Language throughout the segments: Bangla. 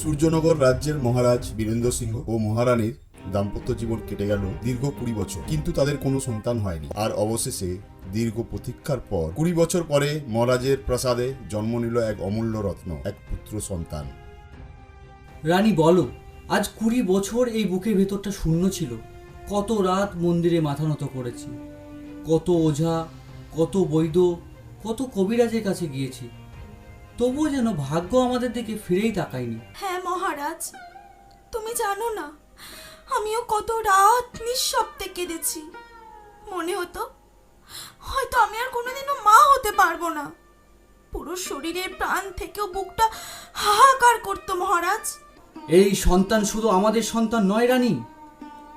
সূর্যনগর রাজ্যের মহারাজ বীরেন্দ্র সিংহ ও মহারানীর দাম্পত্য জীবন কেটে গেল দীর্ঘ 20 বছর, কিন্তু তাদের কোনো সন্তান হয়নি। আর অবশেষে দীর্ঘ প্রতীক্ষার পর 20 বছর পরে মহারাজের প্রাসাদে জন্ম নিল এক অমূল্য রত্ন, এক পুত্র সন্তান। রানী বলো, আজ 20 বছর এই বুকের ভেতরটা শূন্য ছিল। কত রাত মন্দিরে মাথা নত করেছি, কত ওঝা, কত বৈদ্য, কত কবিরাজের কাছে গিয়েছি, তবুও যেন ভাগ্য আমাদের দিকে ফিরেই তাকায়নি। হ্যাঁ মহারাজ, তুমি জানো না, আমিও কত রাত নিঃশব্দে কেঁদেছি। মনে হতো হয়তো আমি আর কোনোদিনও মা হতে পারবো না। পুরো শরীরের প্রাণ থেকেও বুকটা হাহাকার করতো মহারাজ। এই সন্তান শুধু আমাদের সন্তান নয় রানী,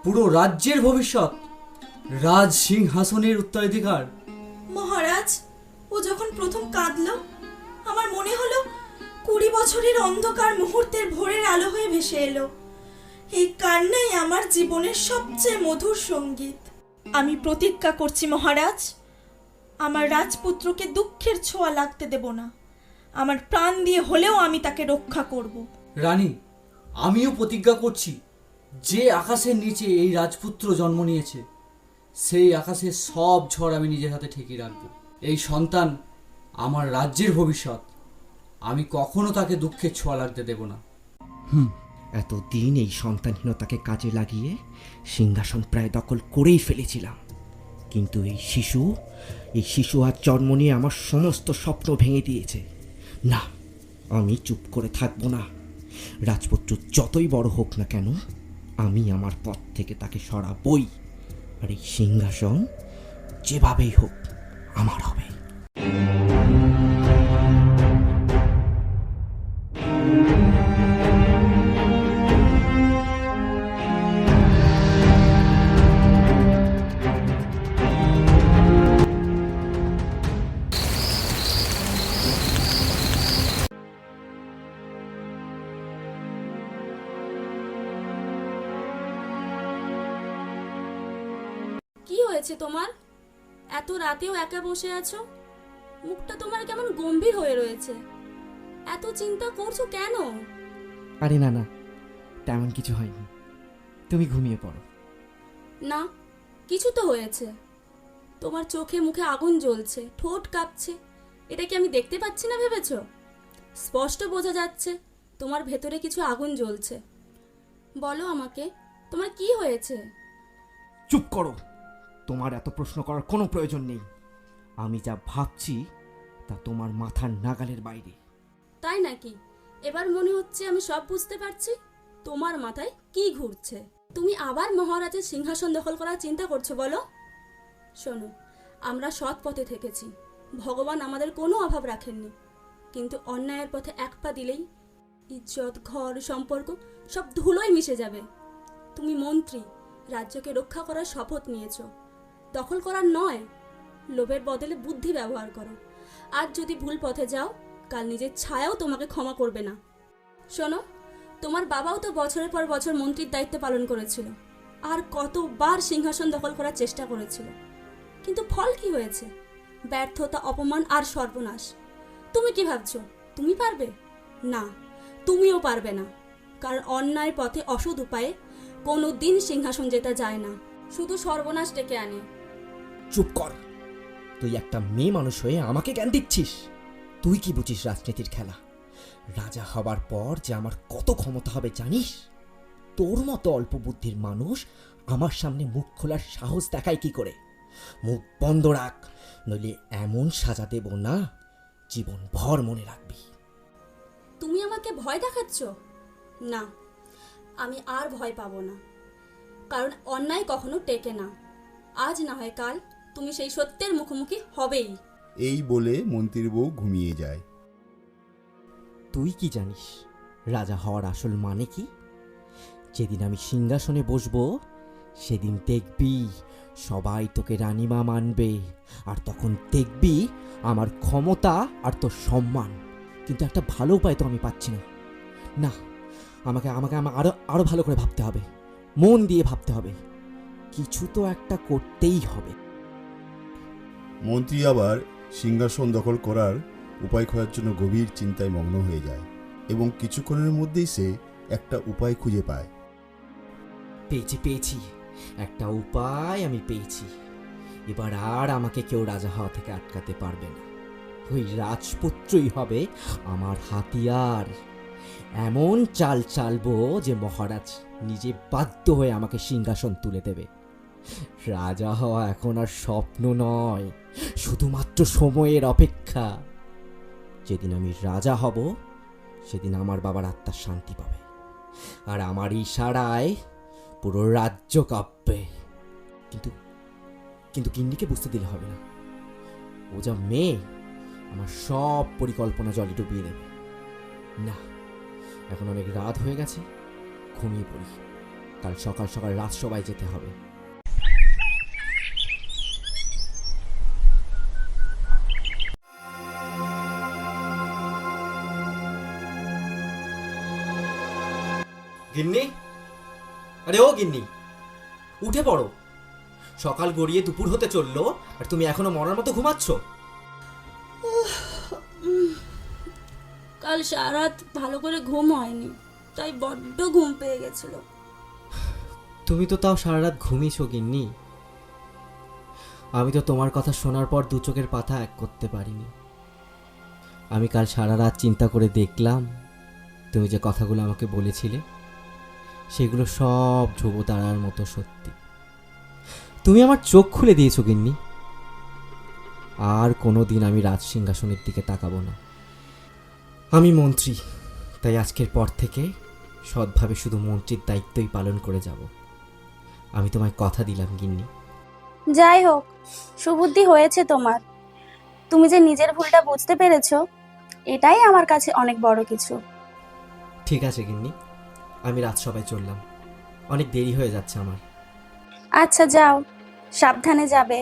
পুরো রাজ্যের ভবিষ্যৎ, রাজ সিংহাসনের উত্তরাধিকার। মহারাজ, ও যখন প্রথম কাঁদলো, আমার মনে হলো 20 বছরের অন্ধকার মুহূর্তের ভোরের আলো হয়ে ভেসে এলো। এই কান্নাই আমার জীবনের সবচেয়ে মধুর সঙ্গীত। আমি প্রতিজ্ঞা করছি মহারাজ, আমার রাজপুত্রকে দুঃখের ছোঁয়া লাগতে দেব না। আমার প্রাণ দিয়ে হলেও আমি তাকে রক্ষা করব। রানী, আমিও প্রতিজ্ঞা করছি, যে আকাশের নিচে এই রাজপুত্র জন্ম নিয়েছে, সেই আকাশের সব ঝড় আমি নিজের হাতে ঠেকিয়ে রাখবো। এই সন্তান আমার রাজ্যের ভবিষ্যৎ, আমি কখনো তাকে দুঃখের ছোঁয়া লাগতে দেব না। এতদিন এই সন্তানহীনতাকে কাজে লাগিয়ে সিংহাসন প্রায় দখল করেই ফেলেছিলাম, কিন্তু এই শিশু আজ জন্ম নিয়ে আমার সমস্ত স্বপ্ন ভেঙে দিয়েছে। না, আমি চুপ করে থাকবো না। রাজপুত্র যতই বড় হোক না কেন, আমি আমার পথ থেকে তাকে সরাবই, আর এই সিংহাসন যেভাবেই হোক আমার হবে। কি হয়েছে তোমার? এত রাতেও একা বসে আছো, মুখটা তোমার কেমন গম্ভীর হয়ে রয়েছে। এত চিন্তা করছো কেন? আরে না না, তেমন কিছু হয়নি, তুমি ঘুমিয়ে পড়ো। না, কিছু তো হয়েছে। তোমার চোখে মুখে আগুন জ্বলছে, ঠোঁট কাঁপছে। এটা কি আমি দেখতে পাচ্ছি না ভেবেছো? স্পষ্ট বোঝা যাচ্ছে তোমার ভেতরে কিছু আগুন জ্বলছে। বলো আমাকে, তোমার কি হয়েছে? চুপ করো, তোমার এত প্রশ্ন করার কোনো প্রয়োজন নেই। আমি যা ভাবছি তা তোমার মাথার নাগালের বাইরে। তাই নাকি? এবার মনে হচ্ছে আমি সব বুঝতে পারছি। তোমার মাথায় কি ঘুরছে? তুমি আবার মহারাজের সিংহাসন দখল করার চিন্তা করছো বলো? শোনো, আমরা সৎ পথে থেকেছি, ভগবান আমাদের কোনো অভাব রাখেননি। কিন্তু অন্যায়ের পথে এক পা দিলেই ইজ্জত, ঘর, সম্পর্ক সব ধুলোয় মিশে যাবে। তুমি মন্ত্রী, রাজ্যকে রক্ষা করার শপথ নিয়েছো, দখল করার নয়। লোভের বদলে বুদ্ধি ব্যবহার করো। আজ যদি ভুল পথে যাও, কাল নিজের ছায়াও তোমাকে ক্ষমা করবে না। শোনো, তোমার বাবাও তো বছরের পর বছর মন্ত্রীর দায়িত্ব পালন করেছিল, আর কতবার সিংহাসন দখল করার চেষ্টা করেছিল, কিন্তু ফল কি হয়েছে? ব্যর্থতা, অপমান আর সর্বনাশ। তুমি কি ভাবছো তুমি পারবে? না, তুমিও পারবে না, কারণ অন্যায় পথে, অসৎ উপায়ে কোনো দিন সিংহাসন জেতা যায় না, শুধু সর্বনাশ ডেকে আনে। চুপ কর, তুই একটা মেয়ে মানুষ হয়ে আমাকে জ্ঞান দিচ্ছিস? তুই কি বুঝিস রাজনীতির খেলা? রাজা হবার পর যে আমার কত ক্ষমতা হবে জানিস? তোর মতো অল্প বুদ্ধির মানুষ আমার সামনে মুখ খোলার সাহস দেখায় কি করে? মুখ বন্ধ রাখ, নইলে এমন সাজা দেব না জীবন ভর মনে রাখবি। তুমি আমাকে ভয় দেখাচ্ছ? না, আমি আর ভয় পাবো না, কারণ অন্যায় কখনো টেকে না। আজ না হয় কাল তুমি সেই সত্যের মুখোমুখি হবেই। এই বলে মন্ত্রীর বউ ঘুমিয়ে যায়। তুই কি জানিস রাজা হওয়ার আসল মানে কি? যেদিন আমি সিংহাসনে বসবো, সেদিন দেখবি সবাই তোকে রানীমা মানবে, আর তখন দেখবি আমার ক্ষমতা আর তোর সম্মান। কিন্তু একটা ভালো উপায় তো আমি পাচ্ছি না। না, আমাকে আমাকে আরো ভালো করে ভাবতে হবে, মন দিয়ে ভাবতে হবে। কিছু তো একটা করতেই হবে। মন্ত্রী আবার সিংহাসন দখল করার উপায় খোঁজার জন্য গভীর চিন্তায় মগ্ন হয়ে যায়। এবং কিছুক্ষণের মধ্যেই সে একটা উপায় খুঁজে পায়। পেয়েছি একটা উপায় আমি পেয়েছি। এবার আর আমাকে কেউ রাজা হওয়া থেকে আটকাতে পারবে না। ওই রাজপুত্রই হবে আমার হাতিয়ার। এমন চাল চালবো যে মহারাজ নিজে বাধ্য হয়ে আমাকে সিংহাসন তুলে দেবে। রাজা হওয়া এখন আর স্বপ্ন নয়, শুধুমাত্র সময়ের অপেক্ষা। যেদিন আমি রাজা হব সেদিন আমার বাবার আত্মার শান্তি পাবে, আর আমার ইশারায় পুরো রাজ্য কাঁপবে। কিন্তু কিন্তু গিন্নিকে বুঝতে দিলে হবে না। ও যা মেয়ে, আমার সব পরিকল্পনা জলে ডুবিয়ে দেবে। না, এখন অনেক রাত হয়ে গেছে, ঘুমিয়ে পড়ি। কাল সকাল সকাল রাজসভায় যেতে হবে। গিন্নি, আরে ও গিন্নি, উঠে পড়ো। সকাল গড়িয়ে দুপুর হতে চললো, আর তুমি এখনো মরার মতো ঘুমাচ্ছ। কাল সারা রাত ভালো করে ঘুম হয়নি, তাই বড্ড ঘুম পেয়ে গেছিল। তুমি তো তাও সারা রাত ঘুমিয়েছো গিন্নি। আমি তো তোমার কথা শোনার পর দু চোখের পাতা এক করতে পারিনি। আমি কাল সারা রাত চিন্তা করে দেখলাম, তুমি যে কথাগুলো আমাকে বলেছিলে সেগুলো সব ধ্রুব তারার মতো সত্যি। তুমি আমার চোখ খুলে দিয়েছো গিন্নি। আর কোনো দিন আমি রাজ সিংহাসনের দিকে তাকাবো না। আমি মন্ত্রী, তাই আজকের পর থেকে সৎভাবে শুধু মন্ত্রীর দায়িত্বই পালন করে যাব। আমি তোমায় কথা দিলাম গিন্নি। যাই হোক, সুবুদ্ধি হয়েছে তোমার। তুমি যে নিজের ভুলটা বুঝতে পেরেছো, এটাই আমার কাছে অনেক বড় কিছু। ঠিক আছে গিন্নি, আমি রাজসভায় চললাম। অনেক দেরি হয়ে যাচ্ছে আমার। আচ্ছা যাও, সাবধানে যাবে।